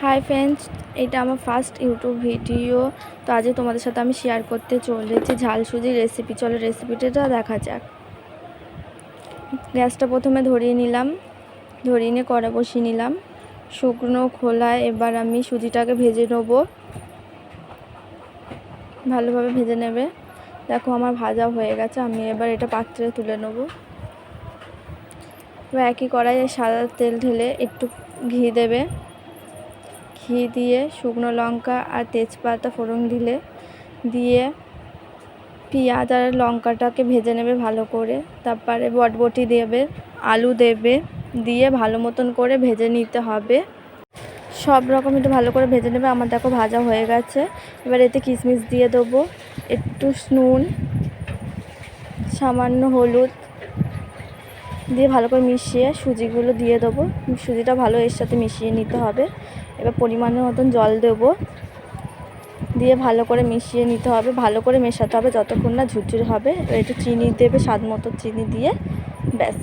Hi friends, এটা আমার first YouTube video. তো আজকে তোমাদের সাথে আমি শেয়ার করতে চলেছি ঝাল সুজির রেসিপি। চলো রেসিপিটা দেখা যাক। গ্যাসটা প্রথমে ধরিয়ে নিলাম, ধরিয়ে নিয়ে কড়া বসিয়ে নিলাম শুকনো খোলায়। এবার আমি সুজিটাকে ভেজে নেব, ভালোভাবে ভেজে নেবে। দেখো আমার ভাজা হয়ে গেছে, আমি এবার এটা পাত্রে তুলে নেব। এবার একই কড়াইয়ে সাদা তেল ঢেলে একটু ঘি দেবে। ঘি দিয়ে শুকনো লঙ্কা আর তেজপাতা ফোড়ন দিয়ে পেঁয়াজ আর লঙ্কাটাকে ভেজে নেবে ভালো করে। তারপরে বটবটি দেবে, আলু দেবে, দিয়ে ভালো মতন করে ভেজে নিতে হবে। সব রকম একটু ভালো করে ভেজে নেবে। আমার দেখো ভাজা হয়ে গেছে। এবার এতে কিশমিশ দিয়ে দেবো, একটু নুন, সামান্য হলুদ দিয়ে ভালো করে মিশিয়ে সুজিগুলো দিয়ে দেবো। সুজিটা ভালো এর সাথে মিশিয়ে নিতে হবে। এবার পরিমাণের মতন জল দেবো, দিয়ে ভালো করে মিশিয়ে নিতে হবে, ভালো করে মেশাতে হবে যতক্ষণ না ঝুরঝুরে হবে। একটু চিনি দেবে, স্বাদ মতো চিনি দিয়ে ব্যাস